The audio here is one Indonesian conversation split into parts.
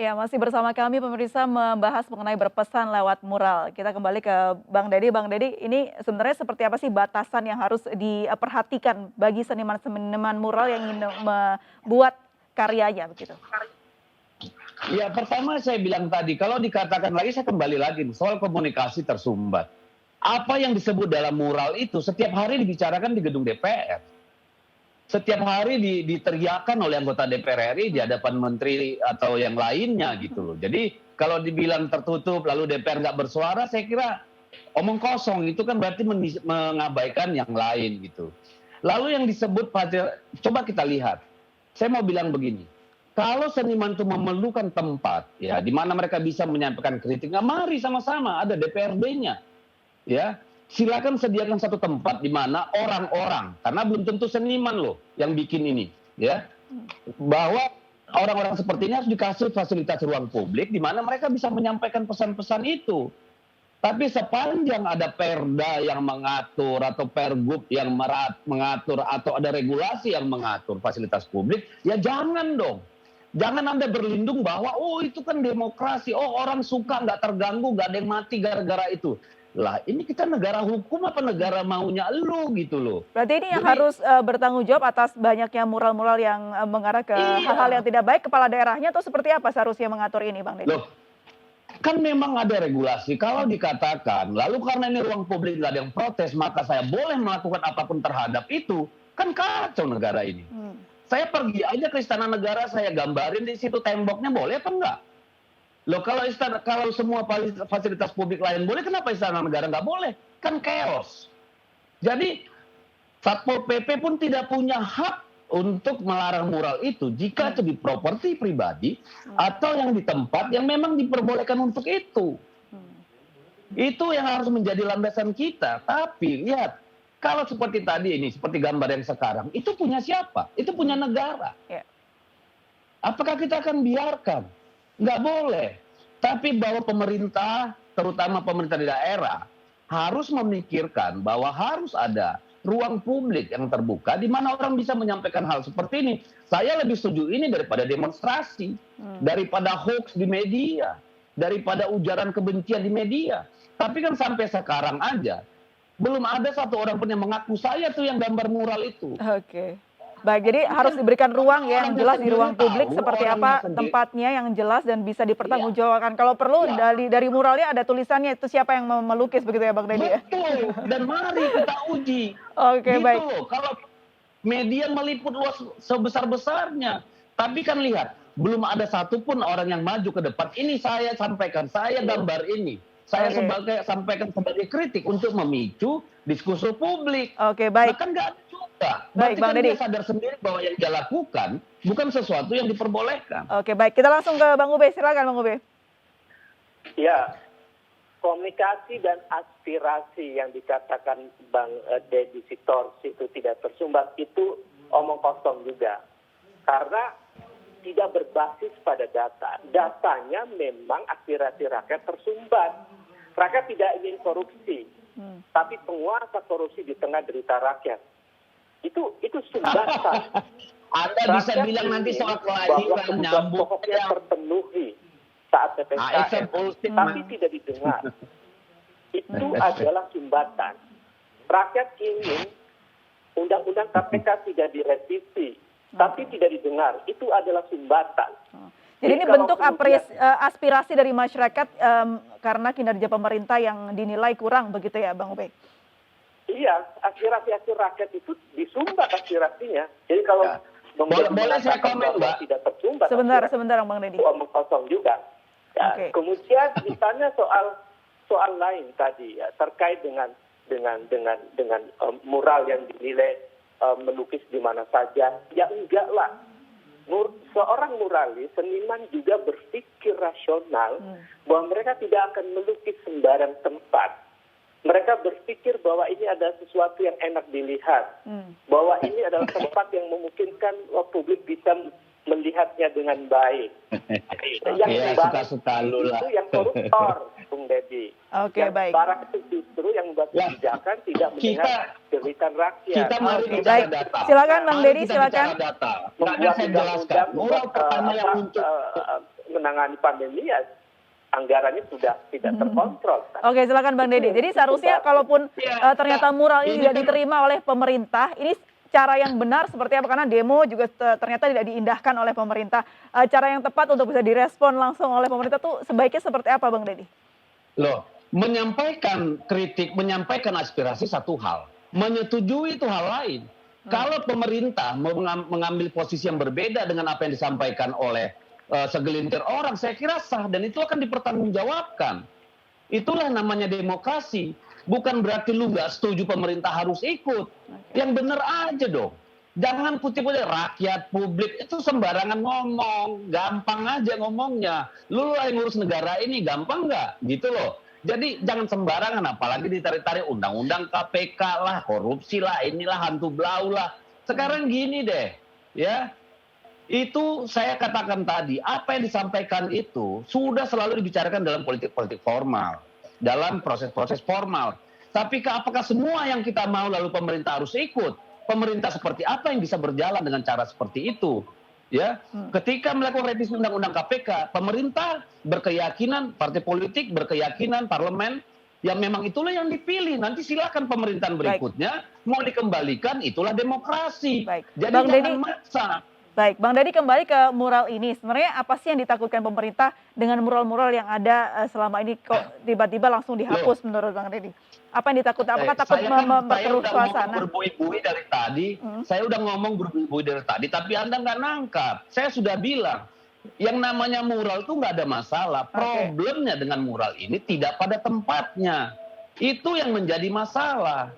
Ya, masih bersama kami pemirsa membahas mengenai berpesan lewat mural. Kita kembali ke Bang Deddy. Bang Deddy, ini sebenarnya seperti apa sih batasan yang harus diperhatikan bagi seniman-seniman mural yang ingin membuat karyanya begitu? Ya, pertama saya bilang tadi, kalau dikatakan lagi, saya kembali lagi nih, soal komunikasi tersumbat. Apa yang disebut dalam mural itu setiap hari dibicarakan di gedung DPR. Setiap hari diteriakan oleh anggota DPR RI di hadapan menteri atau yang lainnya gitu loh. Jadi kalau dibilang tertutup lalu DPR nggak bersuara, saya kira omong kosong. Itu kan berarti mengabaikan yang lain gitu. Lalu yang disebut, coba kita lihat. Saya mau bilang begini, kalau seniman itu memerlukan tempat ya di mana mereka bisa menyampaikan kritik, nggak, mari sama-sama, ada DPRD-nya. Ya, silakan sediakan satu tempat di mana orang-orang, karena belum tentu seniman loh yang bikin ini, ya, bahwa orang-orang seperti ini harus dikasih fasilitas ruang publik di mana mereka bisa menyampaikan pesan-pesan itu. Tapi sepanjang ada perda yang mengatur atau pergub yang mengatur atau ada regulasi yang mengatur fasilitas publik, ya jangan dong. Jangan Anda berlindung bahwa, oh itu kan demokrasi, oh orang suka nggak terganggu, nggak ada yang mati gara-gara itu. Lah ini kita negara hukum apa negara maunya lu gitu loh. Berarti ini yang Jadi harus bertanggung jawab atas banyaknya mural-mural yang mengarah ke hal-hal yang iya, tidak baik kepala daerahnya atau seperti apa seharusnya mengatur ini, Bang Deddy? loh kan memang ada regulasi. Kalau dikatakan, lalu karena ini ruang publik nggak ada yang protes, maka saya boleh melakukan apapun terhadap itu, kan kacau negara ini. Saya pergi aja ke Istana Negara, saya gambarin di situ temboknya, boleh apa enggak? Loh kalau semua fasilitas publik lain boleh, kenapa Istana Negara nggak boleh? Kan chaos. Jadi Satpol PP pun tidak punya hak untuk melarang mural itu jika itu di properti pribadi atau yang di tempat yang memang diperbolehkan untuk itu. Itu yang harus menjadi landasan kita. Tapi lihat, kalau seperti tadi ini, seperti gambar yang sekarang, itu punya siapa? Itu punya negara. Ya. Apakah kita akan biarkan? Nggak boleh. Tapi bahwa pemerintah, terutama pemerintah di daerah, harus memikirkan bahwa harus ada ruang publik yang terbuka di mana orang bisa menyampaikan hal seperti ini. Saya lebih setuju ini daripada demonstrasi, daripada hoax di media, daripada ujaran kebencian di media. Tapi kan sampai sekarang aja, belum ada satu orang pun yang mengaku saya tuh yang gambar mural itu. Oke. Baik, jadi harus diberikan ruang ya yang jelas di ruang publik seperti apa tempatnya yang jelas dan bisa dipertanggungjawabkan. Kalau perlu dari muralnya ada tulisannya itu siapa yang melukis begitu ya Bang Deddy ya? Betul, dan mari kita uji. Oke, Gitu baik. loh, kalau media meliput luas sebesar-besarnya. Tapi kan lihat, belum ada satupun orang yang maju ke depan. Ini saya sampaikan, saya gambar ini. Saya sampaikan sebagai kritik untuk memicu diskusi publik. Oke, baik. Nah, kan nggak ada juga. Baik, Berarti Bang kan Deddy. dia sadar sendiri bahwa yang dia lakukan bukan sesuatu yang diperbolehkan. Oke, baik. Kita langsung ke Bang Ube. Silakan Bang Ube. Ya, komunikasi dan aspirasi yang dikatakan Bang Deddy Sitorus itu tidak tersumbat, itu omong kosong juga. Karena tidak berbasis pada data. Datanya memang aspirasi rakyat tersumbat. Rakyat tidak ingin korupsi, tapi penguasa korupsi di tengah derita rakyat. Itu sumbatan. Anda bisa bilang nanti soal kelahiran nyambung pokoknya terpenuhi saat PPKM, tapi tidak didengar. Itu adalah sumbatan. Rakyat ingin undang-undang KPK tidak direvisi, tapi tidak didengar. Itu adalah sumbatan. Jadi ini bentuk aspirasi dari masyarakat karena kinerja pemerintah yang dinilai kurang begitu ya Bang Ube? Iya, aspirasi rakyat itu disumbat aspirasinya. Jadi kalau boleh saya komen, Mbak? Tidak tersumbat. Sebentar Bang Deddy. Itu omong kosong juga. Ya, kemudian misalnya soal lain tadi ya, terkait dengan mural yang dinilai melukis di mana saja. Ya enggak lah. Seorang muralis, seniman juga berpikir rasional bahwa mereka tidak akan melukis sembarang tempat. Mereka berpikir bahwa ini adalah sesuatu yang enak dilihat, bahwa ini adalah tempat yang memungkinkan publik bisa melihatnya dengan baik. Yang suka-suka lu lah. itu yang koruptor, Bung Deddy. Oke, baik. Barang itu justru yang membuat kebijakan tidak mendengar jeritan rakyat. Kita mari Oke, bicara baik. data. Silakan Bang Deddy, silakan. Data. Nggak saya jelaskan. Mural pertama yang muncul. menangani pandemi ya anggarannya sudah tidak terkontrol. Oke, silakan Bang Deddy. Jadi seharusnya kalaupun Ya, ternyata mural ini ini tidak kan diterima oleh pemerintah, ini cara yang benar seperti apa? Karena demo juga ternyata tidak diindahkan oleh pemerintah. Cara yang tepat untuk bisa direspon langsung oleh pemerintah tuh sebaiknya seperti apa, Bang Deddy? loh, menyampaikan kritik, menyampaikan aspirasi satu hal, menyetujui itu hal lain. Kalau pemerintah mengambil posisi yang berbeda dengan apa yang disampaikan oleh segelintir orang, saya kira sah dan itu akan dipertanggungjawabkan. Itulah namanya demokrasi. Bukan berarti lu nggak setuju pemerintah harus ikut. Yang benar aja dong. Jangan kutip-kutip rakyat, publik itu sembarangan ngomong, gampang aja ngomongnya. Lu lah yang ngurus negara ini, gampang nggak? Gitu loh. Jadi jangan sembarangan, apalagi ditarik-tarik undang-undang KPK lah, korupsi lah, inilah hantu blau lah. Sekarang gini deh, ya. Itu saya katakan tadi, apa yang disampaikan itu sudah selalu dibicarakan dalam politik-politik formal, dalam proses-proses formal. Tapi apakah semua yang kita mau lalu pemerintah harus ikut? Pemerintah seperti apa yang bisa berjalan dengan cara seperti itu? Ya, ketika melakukan revisi undang-undang KPK, pemerintah berkeyakinan, partai politik berkeyakinan, parlemen, yang memang itulah yang dipilih. Nanti silakan pemerintahan berikutnya mau dikembalikan, itulah demokrasi. Baik. Jadi Bang jangan Deddy, maksa. baik, Bang Deddy kembali ke mural ini. Sebenarnya apa sih yang ditakutkan pemerintah dengan mural-mural yang ada selama ini kok tiba-tiba langsung dihapus menurut Bang Deddy? Apa yang ditakutkan? Apakah takut Saya memperkeruh udah ngomong suasana? berbuih-buih dari tadi. Saya udah ngomong berbuih-buih dari tadi, tapi Anda nggak nangkap. Saya sudah bilang, yang namanya mural itu nggak ada masalah. Problemnya dengan mural ini tidak pada tempatnya. Itu yang menjadi masalah.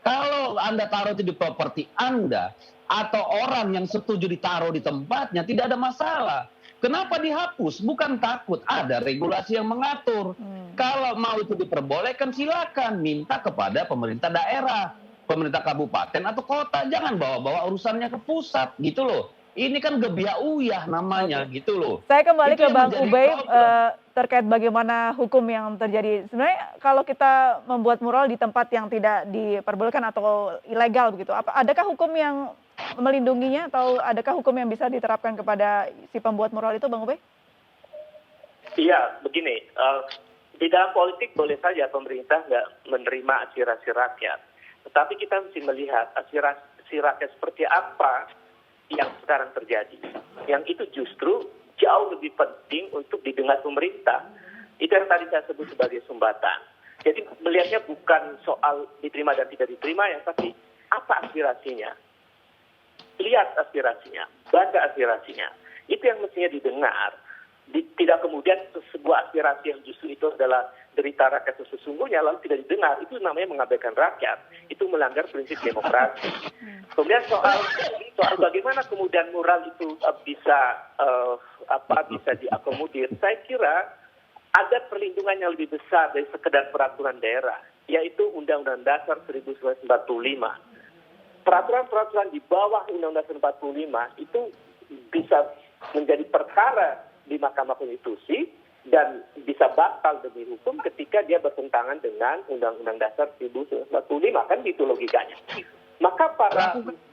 Kalau Anda taruh itu di properti Anda, atau orang yang setuju ditaruh di tempatnya, tidak ada masalah. Kenapa dihapus? Bukan takut, ada regulasi yang mengatur. Kalau mau itu diperbolehkan, silakan minta kepada pemerintah daerah, pemerintah kabupaten atau kota. Jangan bawa-bawa urusannya ke pusat, gitu loh. Ini kan gebiah-uyah namanya, gitu loh. Saya kembali Itu ke yang Bang menjadi Ubay problem. terkait bagaimana hukum yang terjadi. Sebenarnya kalau kita membuat mural di tempat yang tidak diperbolehkan atau ilegal begitu, adakah hukum yang melindunginya atau adakah hukum yang bisa diterapkan kepada si pembuat mural itu, Bang Ubay? Iya, begini. Di dalam politik boleh saja pemerintah nggak menerima aspirasi rakyat. Tetapi kita mesti melihat aspirasi rakyat seperti apa yang sekarang terjadi. Yang itu justru jauh lebih penting untuk didengar pemerintah. Itu yang tadi saya sebut sebagai sumbatan. Jadi melihatnya bukan soal diterima dan tidak diterima ya, tapi apa aspirasinya. Lihat aspirasinya, baca aspirasinya. Itu yang mestinya didengar. Tidak kemudian sebuah aspirasi yang justru itu adalah derita rakyat sesungguhnya lalu tidak didengar, itu namanya mengabaikan rakyat, itu melanggar prinsip demokrasi. Kemudian soal bagaimana kemudian mural itu bisa diakomodir, saya kira ada perlindungan yang lebih besar dari sekedar peraturan daerah, yaitu Undang-Undang Dasar 1945. Peraturan-peraturan di bawah Undang-Undang Dasar 45 itu bisa menjadi perkara di Mahkamah Konstitusi dan bisa batal demi hukum ketika dia bertentangan dengan Undang-Undang Dasar 1945, kan gitu logikanya. Maka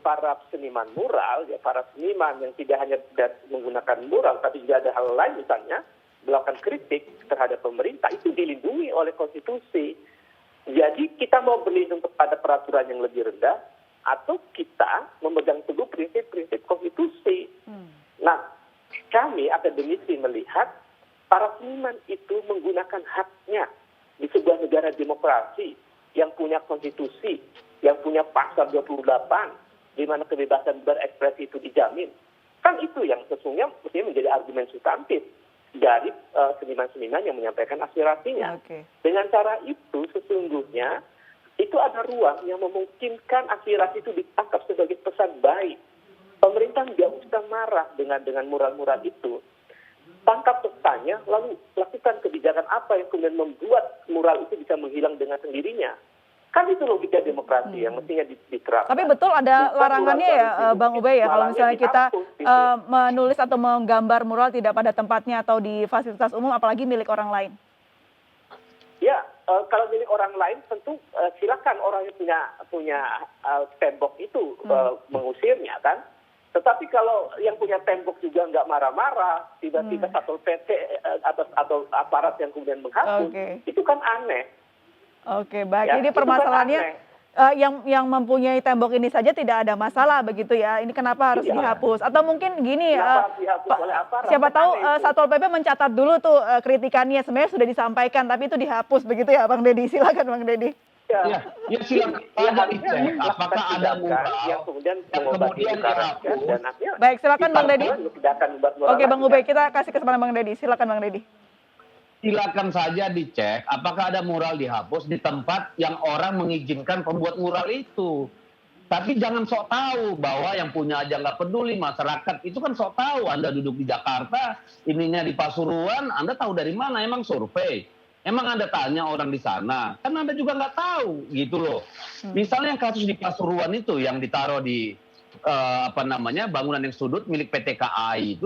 para seniman mural, ya para seniman yang tidak hanya menggunakan mural, tapi juga ada hal lain misalnya melakukan kritik terhadap pemerintah, itu dilindungi oleh konstitusi. Jadi kita mau berlindung kepada peraturan yang lebih rendah atau kita memegang teguh prinsip-prinsip konstitusi. Nah, kami akademisi melihat para seniman itu menggunakan haknya di sebuah negara demokrasi yang punya konstitusi, yang punya pasal 28, di mana kebebasan berekspresi itu dijamin. Kan itu yang sesungguhnya mestinya menjadi argumen substantif dari seniman-seniman yang menyampaikan aspirasinya. Dengan cara itu sesungguhnya itu ada ruang yang memungkinkan aspirasi itu ditangkap sebagai pesan baik. Pemerintah nggak usah marah dengan mural-mural itu. Tangkap pesannya, lalu lakukan kebijakan apa yang kemudian membuat mural itu bisa menghilang dengan sendirinya. Kan itu logika demokrasi yang mestinya diterapkan. Tapi betul ada larangannya ya, Bang Ubay ya, kalau misalnya kita menulis atau menggambar mural tidak pada tempatnya atau di fasilitas umum, apalagi milik orang lain. Ya, kalau milik orang lain tentu silakan orang yang punya tembok itu mengusirnya kan. Tetapi kalau yang punya tembok juga nggak marah-marah, tiba-tiba Satpol PP atau aparat yang kemudian menghapus, Oke. itu kan aneh. Oke, baik. Ya, Jadi itu kan permasalahannya aneh. yang mempunyai tembok ini saja tidak ada masalah begitu ya. Ini kenapa harus Iya. dihapus? Atau mungkin gini, Kenapa harus dihapus oleh aparat? siapa Kan tahu aneh itu. Satpol PP mencatat dulu tuh kritikannya sebenarnya sudah disampaikan tapi itu dihapus begitu ya, Bang Deddy. Silakan Bang Deddy. Ya, ya silakan Ya, aja harusnya dicek melakukan apakah ada tindakan mural yang kemudian yang mengobati kemudian luka rakyat dihapus. dan akhirnya Baik, silakan Bang Deddy. tindakan membuat moral Oke, Bang lagi, Ubay, kan? kita kasih kesempatan Bang Deddy. Silakan Bang Deddy. Silakan saja dicek apakah ada mural dihapus di tempat yang orang mengizinkan pembuat mural itu. Tapi jangan sok tahu bahwa yang punya aja nggak peduli, masyarakat itu kan sok tahu. Anda duduk di Jakarta, ininya di Pasuruan, Anda tahu dari mana? Emang survei? Emang Anda tanya orang di sana? Kan Anda juga nggak tahu gitu loh. Misalnya yang kasus di Pasuruan itu yang ditaruh di bangunan yang sudut milik PT KAI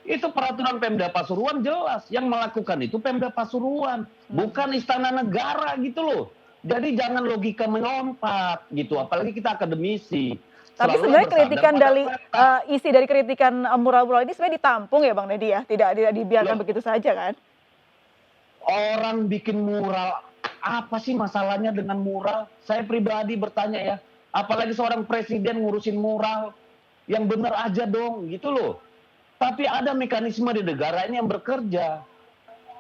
itu peraturan Pemda Pasuruan jelas yang melakukan itu Pemda Pasuruan, bukan Istana Negara gitu loh. Jadi jangan logika melompat gitu, apalagi kita akademisi. Tapi Selalu sebenarnya bersandar kritikan pada dari fakta. isi dari kritikan mural-mural ini sebenarnya ditampung ya Bang Deddy ya, tidak dibiarkan Loh. begitu saja kan? Orang bikin mural, apa sih masalahnya dengan mural? Saya pribadi bertanya ya, apalagi seorang presiden ngurusin mural, yang benar aja dong gitu loh. Tapi ada mekanisme di negara ini yang bekerja.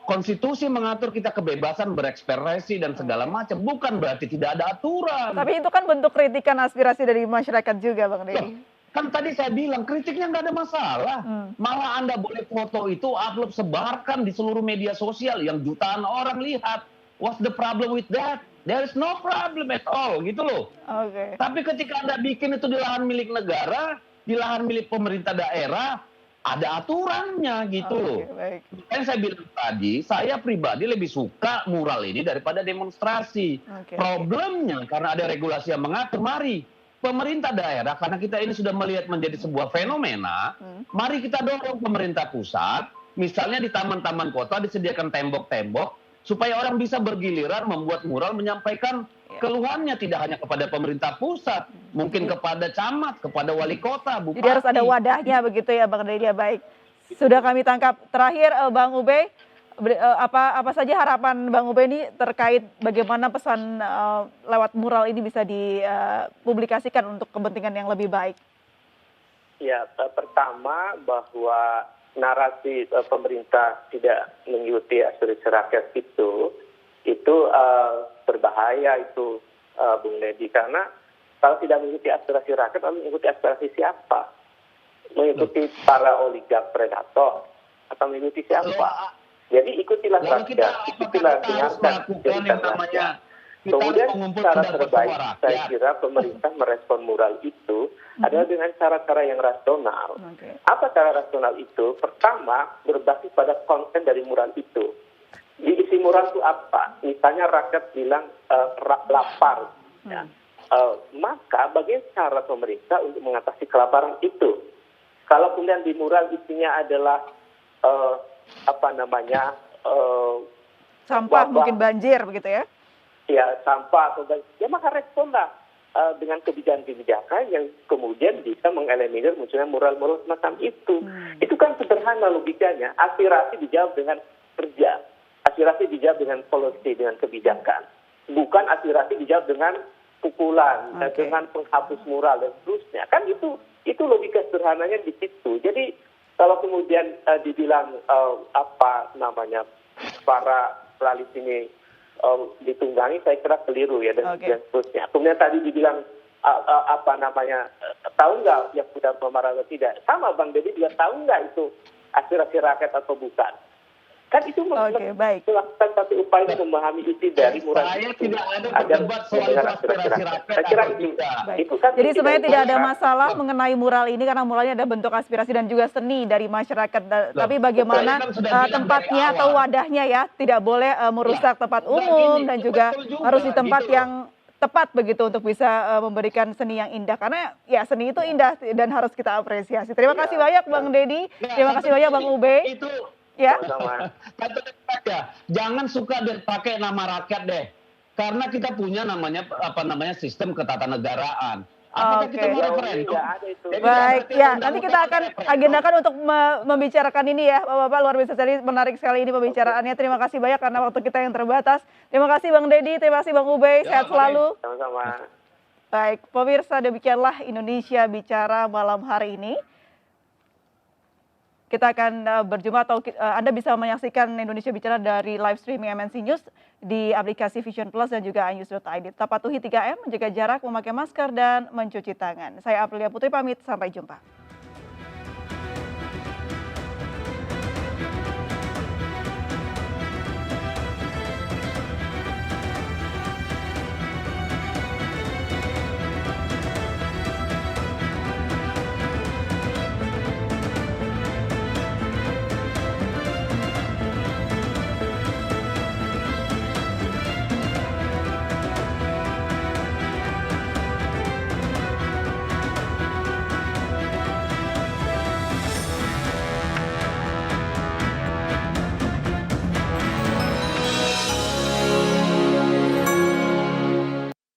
Konstitusi mengatur kita kebebasan berekspresi dan segala macam, bukan berarti tidak ada aturan. Tapi itu kan bentuk kritikan aspirasi dari masyarakat juga Bang Loh, Deddy. kan tadi saya bilang kritiknya nggak ada masalah. Malah Anda boleh foto itu upload sebarkan di seluruh media sosial yang jutaan orang lihat. What's the problem with that? There is no problem at all gitu loh. Oke. Tapi ketika Anda bikin itu di lahan milik negara, di lahan milik pemerintah daerah, ada aturannya gitu loh. Oke, baik. Yang saya bilang tadi, saya pribadi lebih suka mural ini daripada demonstrasi. Oke. Problemnya karena ada regulasi yang mengatur, mari pemerintah daerah, karena kita ini sudah melihat menjadi sebuah fenomena, mari kita dorong pemerintah pusat, misalnya di taman-taman kota disediakan tembok-tembok, supaya orang bisa bergiliran membuat mural menyampaikan keluhannya tidak hanya kepada pemerintah pusat, mungkin kepada camat, kepada wali kota, bupati. Jadi harus ada wadahnya begitu ya Bang Deddy ya, baik. Sudah kami tangkap. Terakhir Bang Ubay, apa saja harapan Bang Ubay ini terkait bagaimana pesan lewat mural ini bisa dipublikasikan untuk kepentingan yang lebih baik? Ya, pertama bahwa narasi pemerintah tidak mengikuti aspirasi rakyat itu berbahaya itu, Bung Deddy, karena kalau tidak mengikuti aspirasi rakyat, lalu mengikuti aspirasi siapa? Mengikuti para oligark predator atau mengikuti siapa? Jadi ikutilah rakyat, ikutilah dengarkan cerita rakyat. Kemudian cara terbaik saya kira pemerintah merespon mural itu adalah dengan cara-cara yang rasional. Apa cara rasional itu? Pertama, berbasis pada konten dari mural itu. Di isi mural itu apa? Misalnya rakyat bilang lapar. Ya. Maka bagaimana cara pemerintah untuk mengatasi kelaparan itu? Kalau kemudian di mural isinya adalah sampah mungkin banjir begitu ya? Ya, sampah atau ya maka responlah dengan kebijakan-kebijakan yang kemudian bisa mengeliminir munculnya mural-mural semacam itu. Itu kan sederhana logikanya. Aspirasi dijawab dengan kerja, aspirasi dijawab dengan policy, dengan kebijakan. Bukan aspirasi dijawab dengan pukulan, dengan penghapus mural dan seterusnya. Kan itu logika sederhananya di situ. Jadi kalau kemudian dibilang para peralis ini ditunggangi, saya kira keliru ya dan seterusnya. Kemudian tadi dibilang tahu nggak yang sudah memarah atau tidak? Sama Bang Deddy juga tahu nggak itu aspirasi rakyat atau bukan? Kan itu melakukan satu upaya memahami isi dari mural saya itu. tidak ada berdebat soal aspirasi rakyat. Saya kira itu kan jadi sebenarnya tidak ada masalah mengenai mural ini karena muralnya ada bentuk aspirasi dan juga seni dari masyarakat. Tapi bagaimana tempatnya atau wadahnya ya, tidak boleh merusak tempat umum dan juga harus di tempat yang tepat begitu untuk bisa memberikan seni yang indah, karena ya seni itu indah dan harus kita apresiasi. Terima kasih banyak Bang Deddy, terima kasih banyak Bang Ubay. Ya. Jangan suka pakai nama rakyat deh. Karena kita punya sistem ketatanegaraan. Apakah kita Oke. mau Sejauh ini referendum? nggak ada itu. Jadi Baik, berarti ya nanti undang-undang kita ada akan referendum. agendakan untuk membicarakan ini ya, Bapak-bapak luar biasa tadi menarik sekali ini pembicaraannya. Terima kasih banyak karena waktu kita yang terbatas. Terima kasih Bang Deddy, terima kasih Bang Ubey, Ya, sehat Pak selalu. Sama-sama. Baik, pemirsa demikianlah Indonesia Bicara malam hari ini. Kita akan berjumpa atau Anda bisa menyaksikan Indonesia Bicara dari live streaming MNC News di aplikasi Vision Plus dan juga iNews.id. Tetap patuhi 3M, menjaga jarak, memakai masker, dan mencuci tangan. Saya Aprilia Putri pamit, sampai jumpa.